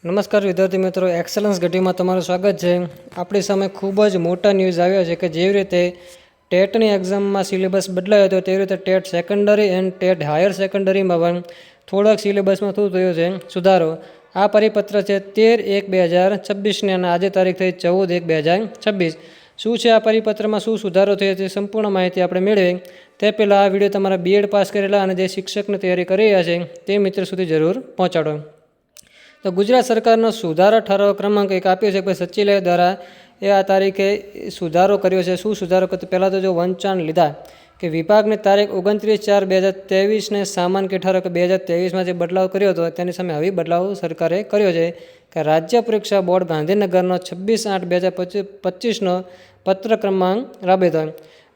નમસ્કાર વિદ્યાર્થી મિત્રો, એક્સલન્સ ઘટીમાં તમારું સ્વાગત છે. આપણી સામે ખૂબ જ મોટા ન્યૂઝ આવ્યા છે કે જેવી રીતે ટેટની એક્ઝામમાં સિલેબસ બદલાયો હતો તેવી રીતે TET secondary and TET higher સેકન્ડરીમાં પણ થોડાક સિલેબસમાં શું થયો છે સુધારો. આ પરિપત્ર છે 13/1/2026 અને આજે તારીખ થઈ 14/1/2026. શું છે આ પરિપત્રમાં, શું સુધારો થયો છે, સંપૂર્ણ માહિતી આપણે મેળવીએ તે પહેલાં આ વિડીયો તમારા બીએડ પાસ કરેલા અને જે શિક્ષકની તૈયારી કરી રહ્યા છે તે મિત્ર સુધી જરૂર પહોંચાડો. તો ગુજરાત સરકારનો સુધારા ઠરાવ ક્રમાંક 1 આપ્યો છે કે સચિવાલય દ્વારા એ આ તારીખે સુધારો કર્યો છે. શું સુધારો કર્યો? પહેલાં તો જો વંચાણ લીધા કે વિભાગની તારીખ 29/4/2023ને સામાન કે ઠરાવ કે 2023માં જે બદલાવ કર્યો હતો તેની સામે આવી બદલાવ સરકારે કર્યો છે કે રાજ્ય પરીક્ષા બોર્ડ ગાંધીનગરનો 26/8/2025નો પત્ર ક્રમાંક રાબેતો.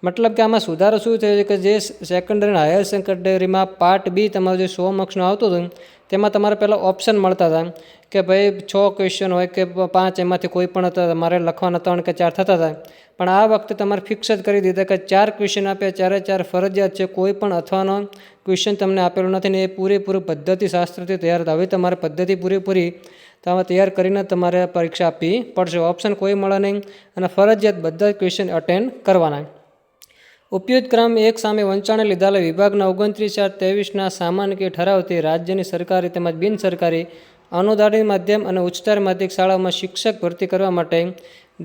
મતલબ કે આમાં સુધારો શું થયો છે કે જે સેકન્ડરી અને હાયર સેકન્ડરીમાં પાર્ટ બી તમારું જે 100 માર્ક્સનું આવતું હતું તેમાં તમારે પહેલાં ઓપ્શન મળતા હતા કે ભાઈ 6 ક્વેશ્ચન હોય કે 5, એમાંથી કોઈ પણ હતા તમારે લખવાના 3 કે 4 થતા હતા. પણ આ વખતે તમારે ફિક્સ જ કરી દીધા કે 4 ક્વેશ્ચન આપ્યા, 4 ફરજિયાત છે, કોઈ પણ અથવાનો ક્વેશ્ચન તમને આપેલું નથી ને એ પૂરેપૂરું પદ્ધતિ શાસ્ત્રથી તૈયાર હતા. હવે તમારે પદ્ધતિ પૂરેપૂરી તમે તૈયાર કરીને તમારે પરીક્ષા આપવી પડશે. ઓપ્શન કોઈ મળે નહીં અને ફરજિયાત બધા જ ક્વેશ્ચન અટેન્ડ કરવાના. ઉપયુક્ત ક્રમ 1 સામે વંચાણે લીધેલા વિભાગના 29/4/23ના સામાન્ય કે ઠરાવથી રાજ્યની સરકારી તેમજ બિનસરકારી અનુદાનિત માધ્યમ અને ઉચ્ચતર માધ્યમિક શાળાઓમાં શિક્ષક ભરતી કરવા માટે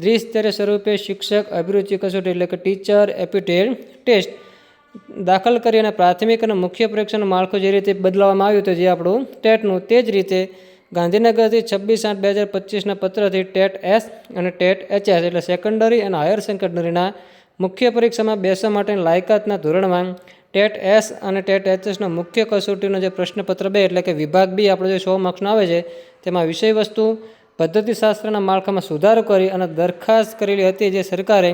દ્વિસ્તરીય સ્વરૂપે શિક્ષક અભિરુચિ કસોટી એટલે કે ટીચર એપ્ટિટ્યૂડ ટેસ્ટ દાખલ કરી અને પ્રાથમિક અને મુખ્ય પરીક્ષાનું માળખું જે રીતે બદલાવવામાં આવ્યું હતું જે આપણું ટેટનું, તે જ રીતે ગાંધીનગરથી 26/8/2025ના પત્રથી ટેટ એસ અને ટેટ એચએસ એટલે સેકન્ડરી અને હાયર સેકન્ડરીના મુખ્ય પરીક્ષામાં બેસવા માટેની લાયકાતના ધોરણમાં ટેટ એસ અને ટેટ એચએસના મુખ્ય કસોટીનો જે પ્રશ્નપત્ર 2 એટલે કે વિભાગ બી આપણો જે 100 માર્ક્સનો આવે છે તેમાં વિષય વસ્તુ પદ્ધતિશાસ્ત્રના માળખામાં સુધારો કરી અને દરખાસ્ત કરેલી હતી જે સરકારે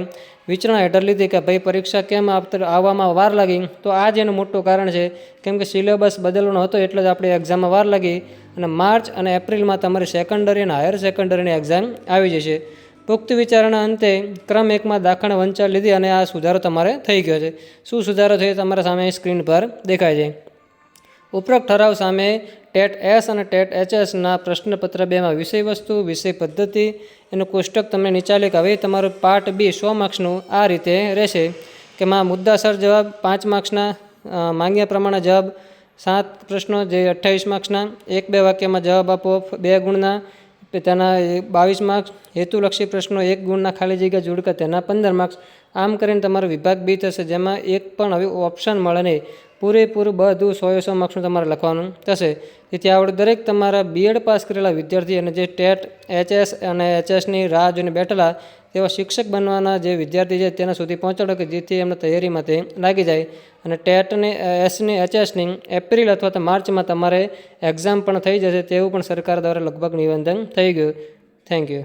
વિચારણા હેઠળ લીધી કે ભાઈ પરીક્ષા કેમ આવવામાં વાર લાગી. તો આ જ એનું મોટું કારણ છે કેમ કે સિલેબસ બદલવાનો હતો એટલે જ આપણે એક્ઝામમાં વાર લાગી અને માર્ચ અને એપ્રિલમાં તમારી સેકન્ડરી અને હાયર સેકન્ડરીની એક્ઝામ આવી જશે. પુખ્ત વિચારણા અંતે ક્રમ 1માં દાખલા વંચાણ લીધી અને આ સુધારો તમારે થઈ ગયો છે. શું સુધારો થયો તમારા સામે સ્ક્રીન પર દેખાય છે. ઉપરોક્ત ઠરાવ સામે ટેટ એસ અને ટેટ એચએસના પ્રશ્નપત્ર 2માં વિષય વસ્તુ, વિષય પદ્ધતિ એનું કોષ્ટક તમને નીચાલે કે હવે તમારું પાર્ટ બી 100 માર્ક્સનું આ રીતે રહેશે કે માં મુદ્દાસર જવાબ 5 માર્ક્સના, માંગ્યા પ્રમાણે જવાબ 7 પ્રશ્નો જે 28 માર્ક્સના, 1-2 વાક્યમાં જવાબ આપો 2 ગુણના તેના 22 માર્ક્સ, હેતુલક્ષી પ્રશ્નો 1 ગુણના ખાલી જગ્યા જોડકા તેના 15 માર્ક્સ. આમ કરીને તમારો વિભાગ બી થશે જેમાં એક પણ હવે ઓપ્શન મળે નહીં. પૂરેપૂરું બધું 100 માર્ક્સનું તમારે લખવાનું થશે. તેથી આવડે દરેક તમારા બીએડ પાસ કરેલા વિદ્યાર્થી અને જે ટેટ એચએસ અને એચએસની રાહ જોઈને બેઠેલા તેવા શિક્ષક બનવાના જે વિદ્યાર્થી છે તેના સુધી પહોંચાડો કે જેથી એમના તૈયારીમાં તે લાગી જાય. અને ટેટની એસની એચએસની એપ્રિલ અથવા તો માર્ચમાં તમારે એક્ઝામ પણ થઈ જશે તેવું પણ સરકાર દ્વારા લગભગ નિવેદન થઈ ગયું. Thank you.